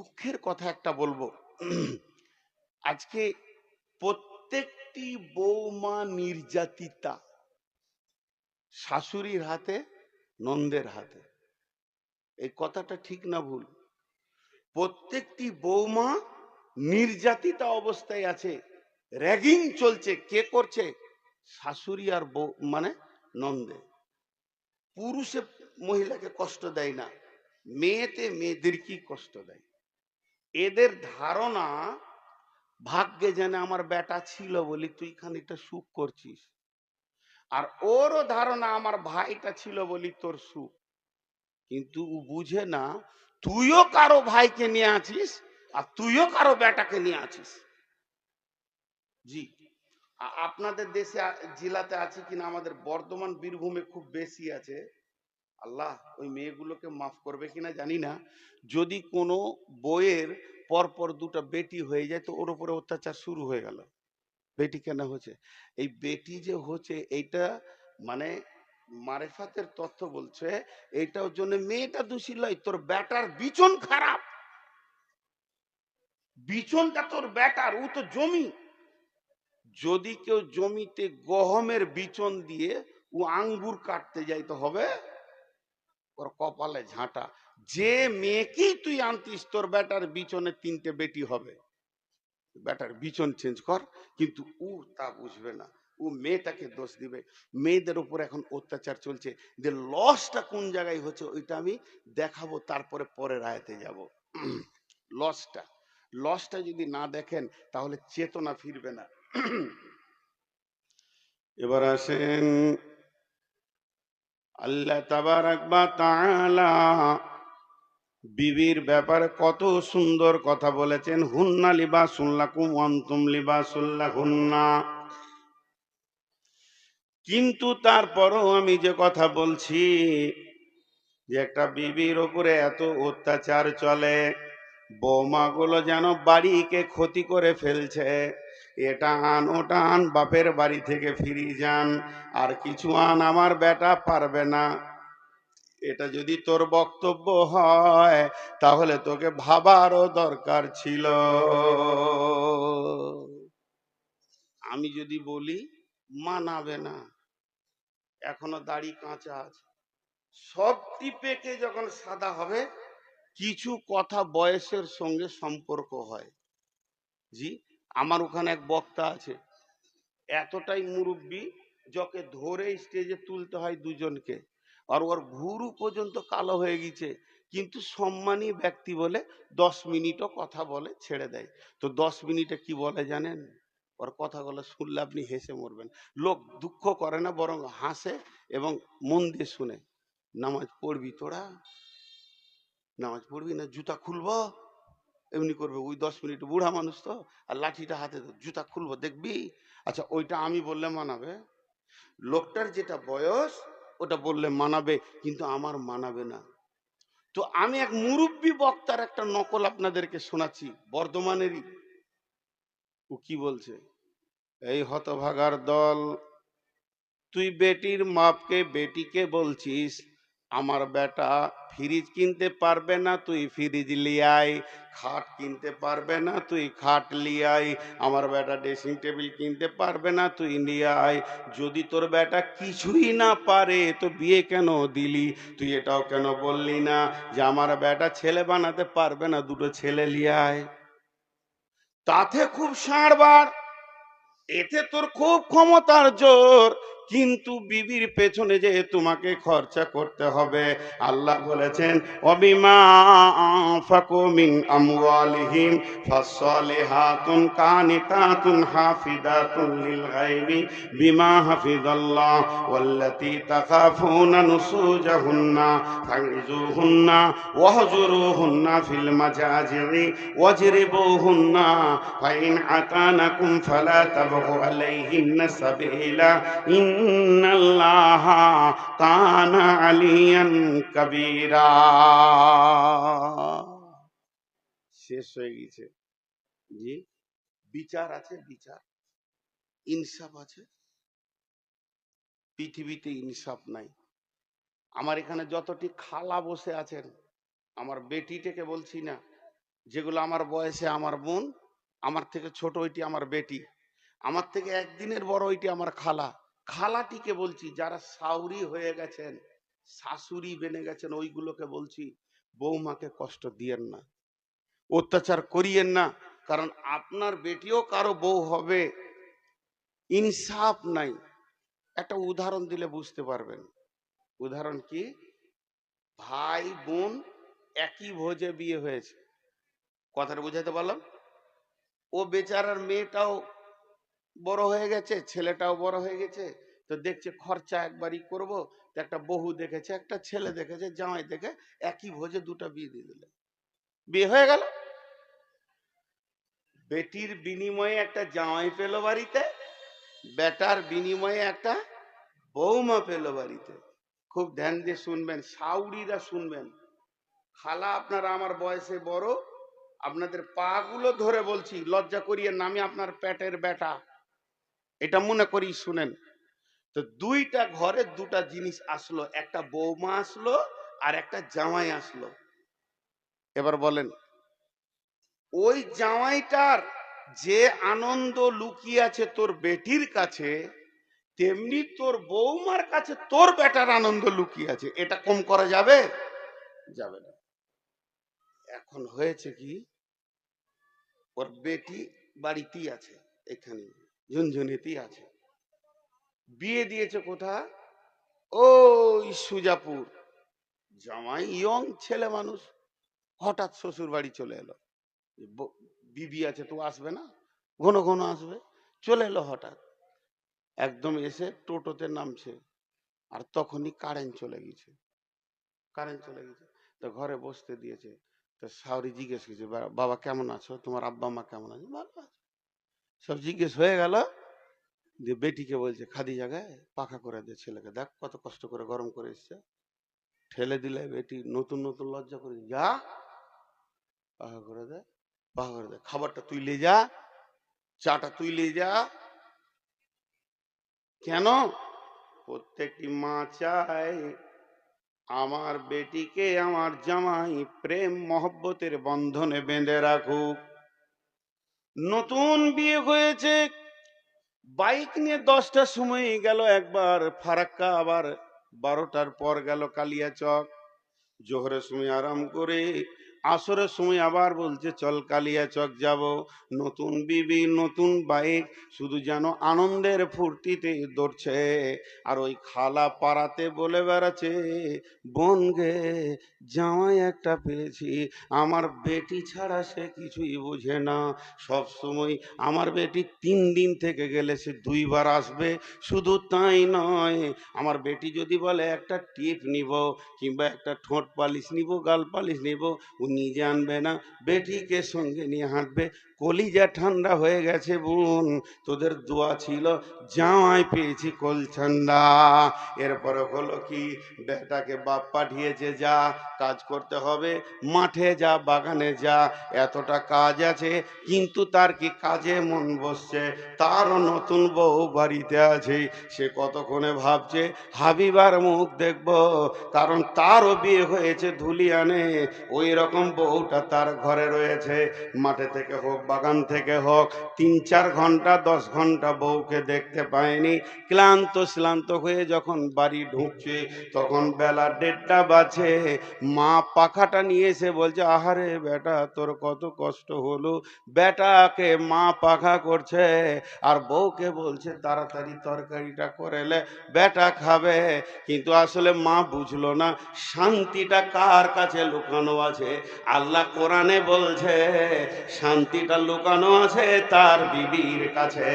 দুঃখের কথা একটা বলবো। আজকে প্রত্যেকটি বৌমা নির্যাতিতা, শাশুড়ির হাতে, নন্দের হাতে। এই কথাটা ঠিক না ভুল? প্রত্যেকটি বৌমা নির্যাতিতা অবস্থায় আছে, র্যাগিং চলছে। কে করছে? শাশুড়ি আর বউ, মানে নন্দে। পুরুষে মহিলাকে কষ্ট দেয় না, মেয়েতে মেয়েদেরকেই কষ্ট দেয়। এদের ধারণা ভাগ্যে জানে আমার বেটা ছিল বলি তুই খানিকটা সুখ করছিস, আর ওরও ধারণা আমার ভাইটা ছিল বলি তোর সুখ। কিন্তু ও বুঝে না তুইও কারো ভাইকে নিয়ে আছিস আর তুইও কারো বেটাকে নিয়ে আছিস। জি, আপনাদের দেশে জেলাতে আছে কিনা, আমাদের বর্ধমান বীরভূমে খুব বেশি আছে। আল্লাহ ওই মেয়েগুলোকে মাফ করবে কিনা জানি না। যদি কোনো বইয়ের পরপর দুটো বেটি হয়ে যায় তো ওর উপরে অত্যাচার শুরু হয়ে গেল। বেটি কেন হচ্ছে? এই বেটি যে হচ্ছে এইটা মানে মারেফাতের তথ্য বলছে এইটার জন্য মেয়েটা দোষী নয়, তোর বেটার বিচন খারাপ। বিচনটা তোর বেটার, ও তো জমি। যদি কেউ জমিতে গহমের বিচন দিয়ে ও আঙ্গুর কাটতে যাইতে হবে, ওর কপালে ঝাঁটা। যে মেয়েকেই তুই আনতিস তোর বেটার বিচনে 3টে বেটি হবে, বেটার বিচন চেঞ্জ কর। কিন্তু ও তা বুঝবে না, ও মেয়েটাকে দোষ দিবে। মেয়েদের উপর এখন অত্যাচার চলছে, যে লসটা কোন জায়গায় হচ্ছে ওইটা আমি দেখাবো, তারপরে পরের আয়াতে যাব। লসটা লসটা যদি না দেখেন তাহলে চেতনা ফিরবে না। এবার আসেন, আল্লাহ তাবারাক ওয়া তাআলা বিবির ব্যাপারে কত সুন্দর কথা বলেছেন। হুন্না লিবাসুল লাকুম ওয়া আনতুম লিবাসুল লাহুন্না। কিন্তু তারপরও আমি যে কথা বলছি, যে একটা বিবির উপরে এত অত্যাচার চলে, বৌমাগুলো যেন বাড়িকে ক্ষতি করে ফেলছে। এটা আন ওটা আন, বাপের বাড়ি থেকে ফিরিয়ে যান, আর কিছু আন, আমার বেটা পারবে না। এটা যদি তোর বক্তব্য হয় তাহলে তোকে ভাবারও দরকার ছিল। আমি যদি বলি মানাবে না, এখনো দাড়ি কাঁচা আছে। সব টিপেকে যখন সাদা হবে, কিছু কথা বয়সের সঙ্গে সম্পর্ক হয়। জি, আমার ওখানে এক বক্তা আছে, এতটাই মুরব্বী, যাকে ধরে স্টেজে তুলতে হয় দুজনকে, আর ওর ভুরু পর্যন্ত কালো হয়ে গেছে, কিন্তু সম্মানী ব্যক্তি বলে 10 মিনিটও কথা বলে ছেড়ে দেয়। তো 10 মিনিটে কি বলে জানেন? ওর কথাগুলো শুনলে আপনি হেসে মরবেন। লোক দুঃখ করে না, বরং হাসে এবং মন দিয়ে শুনে। নামাজ পড়বি তোরা? নামাজ পড়বি না? জুতা খুলবো? এমনি করবে ওই 10 মিনিট। বুড়া মানুষ তো, আর লাঠিটা হাতে, জুতা খুলবো দেখবি? আচ্ছা, ওইটা আমি বললে মানাবে? লোকটার যেটা বয়স ওটা বললে মানাবে, কিন্তু আমার মানাবে না। তো আমি এক মুরব্বী বক্তার একটা নকল আপনাদেরকে শোনাচ্ছি, বর্ধমানেরই। ও কি বলছে? এই হতভাগার দল, তুই বেটির মাপকে বেটিকে বলছিস আমার বেটা ফ্রিজ কিনতে পারবে না, তুই ফ্রিজ লিয়াই। খাট কিনতে পারবে না, তুই খাট লিয়াই। আমার বেটা ড্রেসিং টেবিল কিনতে পারবে না, তুই লিয়াই। যদি তোর বেটা কিছুই না পারে তো বিয়ে কেন দিলি? তুই এটাও কেন বললি না যে আমার বেটা ছেলে বানাতে পারবে না, দুটো ছেলে লিয়াই? তাতে খুব সাড়বার, এতে তোর খুব ক্ষমতার জোর, কিন্তু বিবির পেছনে যে তোমাকে খরচা করতে হবে। আল্লাহ বলেছেন অবিমা আনফাকু মিন আমওয়ালিহিম ফাসসালিহাতুন কানিতাতুন হাফিদাতুন লিল গায়বি বিমা হাফিজাল্লাহ ওয়াল্লাতী তাখাফুনা নুসুজাহুন্না ফাইজুহুন্না ওয়াহজুরুহুন্না ফিল মাজাজি'i ওয়াজরিবুহুন্না ফাইন আতানাকুম ফালা তাবগু আলাইহিন্না সাবিলা ইন্নাল্লাহা কানা আলিয়ান কাবীরা। শেষ হয়ে গেছে। জি, বিচার আছে, বিচার, ইনসাফ আছে। পৃথিবীতে ইনসাফ নাই। আমার এখানে যতটি খালা বসে আছেন, আমার বেটিটাকে বলছি না, যেগুলো আমার বয়সে আমার বোন, আমার থেকে ছোট ওইটি আমার বেটি, আমার থেকে একদিনের বড় ওইটি আমার খালা। খালাটিকে বলছি, যারা সাউরি হয়ে গেছেন, শাশুড়ি বেনে গেছেন, ওইগুলোকে বলছি বৌমাকে কষ্ট দিয়েন না, অত্যাচার করিয়েন না। কারণ আপনার বেটিও কারো বউ হবে, ইনসাফ নাই। একটা উদাহরণ দিলে বুঝতে পারবেন। উদাহরণ কি? ভাই বোন একই ভোজে বিয়ে হয়েছে, কথাটা বুঝাতে পারলাম? ও বেচারার মেয়েটাও বড় হয়ে গেছে, ছেলেটাও বড় হয়ে গেছে, তো দেখছে খরচা একবারই করব, তো একটা বহু দেখেছে, একটা ছেলে দেখেছে, জামাই দেখে একই ভোজে দুটো বিয়ে দিয়ে দিলে, বিয়ে হয়ে গেল। বেটির বিনিময়ে একটা জামাই পেল বাড়িতে, বেটার বিনিময়ে একটা বৌমা পেল বাড়িতে। খুব ধ্যান দিয়ে শুনবেন, সাউরিরা শুনবেন। খালা আপনারা আমার বয়সে বড়, আপনাদের পা গুলো ধরে বলছি, লজ্জা করিয়ে না, আমি আপনার পেটের বেটা, এটা মনে করি শুনেন। তো দুইটা ঘরে দুটা জিনিস আসলো, একটা বৌমা আসলো আর একটা জামাই আসলো। এবার বলেন, ওই জামাইটার যে আনন্দ লুকিয়ে আছে তোর বেটির কাছে, তেমনি তোর বৌমার কাছে তোর বেটার আনন্দ লুকিয়ে আছে। এটা কম করা যাবে? যাবে না। এখন হয়েছে কি, ওর বেটি বাড়িতেই আছে, এখানে ঝুনঝুনিতেই আছে। বিয়ে দিয়েছে কোথা? ওই সুজাপুর। জামাই ইয়ং ছেলে মানুষ, হঠাৎ শ্বশুর বাড়ি চলে এলো। বিবি আছে তো আসবে না, ঘন ঘন আসবে, চলে এলো হঠাৎ। একদম এসে টোটোতে নামছে, আর তখনই কারেন্ট চলে গেছে। কারেন্ট চলে গেছে, তো ঘরে বসতে দিয়েছে। তো শাওরি জিজ্ঞেস করছে, বাবা কেমন আছো, তোমার আব্বা মা কেমন আছে? ভালো আছে, সব জিজ্ঞেস হয়ে গেল। যে বেটিকে বলছে, খাদি জায়গায় পাখা করে দে ছেলেকে, দেখ কত কষ্ট করে গরম করে এসছে। ঠেলে দিলে বেটি নতুন নতুন লজ্জা করে, যা পাখা করে দে, পাখা করে দে, খাবারটা তুই লে যা, চাটা তুই লে যা। কেন? প্রত্যেকটি মা চায় আমার বেটিকে আমার জামাই প্রেম মহব্বতের বন্ধনে বেঁধে রাখুক। নতুন বিয়ে হয়েছে, বাইক নিয়ে 10টার সময় গেল একবার ফারাক্কা, আবার 12টার পর গেল কালিয়াচক। জোহরের সময় আরাম করে আসরের সময় আবার বলছে চল কালিয়াচক যাব। নতুন বিবি নতুন বাইক, শুধু যেন আনন্দের ফুর্তিতে দৌড়ছে। আর ওই খালা পাড়াতে বলে বেড়াচ্ছে, বোন গে জামাই একটা পেয়েছি, আমার বেটি ছাড়া সে কিছুই বোঝে না। সব সময় আমার বেটি 3 দিন থেকে গেলে সে 2বার আসবে। শুধু তাই নয়, আমার বেটি যদি বলে একটা টিপ নিব, কিংবা একটা ঠোঁট পালিশ নিব, গাল পালিশ নিব, ও নিজে আনবে না, বেটিকে সঙ্গে নিয়ে হাঁটবে। কলিজা ঠান্ডা হয়ে গেছে বোন, তোদের দোয়া ছিল, জামাই পেয়েছি কল ঠান্ডা। এরপরে হলো কি, বেটাকে বাপ পাঠিয়েছে, যা কাজ করতে হবে, মাঠে যা, বাগানে যা, এতটা কাজ আছে। কিন্তু তার কি কাজে মন বসছে? তারও নতুন বউ বাড়িতে আছে, সে কতক্ষণে ভাবছে হাবিবার মুখ দেখব, কারণ তারও বিয়ে হয়েছে ধুলিয়ানে, ওই রকম বউটা তার ঘরে রয়েছে। মাঠে থেকে হোক, বাগান থেকে হোক, 3-4 ঘন্টা 10 ঘন্টা বউকে দেখতে পায়নি। ক্লান্ত হয়ে যখন বাড়ি ঢুকছে, তখন বেলা 1:30 বাজে। মা পাখাটা নিয়ে এসে বলছে, আহারে বেটা তোর কত কষ্ট হলো। বেটাকে মা পাখা করছে, আর বউকে বলছে তাড়াতাড়ি তরকারিটা করেলে বেটা খাবে। কিন্তু আসলে মা বুঝলো না শান্তিটা কার কাছে লুকানো আছে। আল্লাহ কোরআনে বলছে শান্তিটা লুকানো আছে তার বিবির কাছে।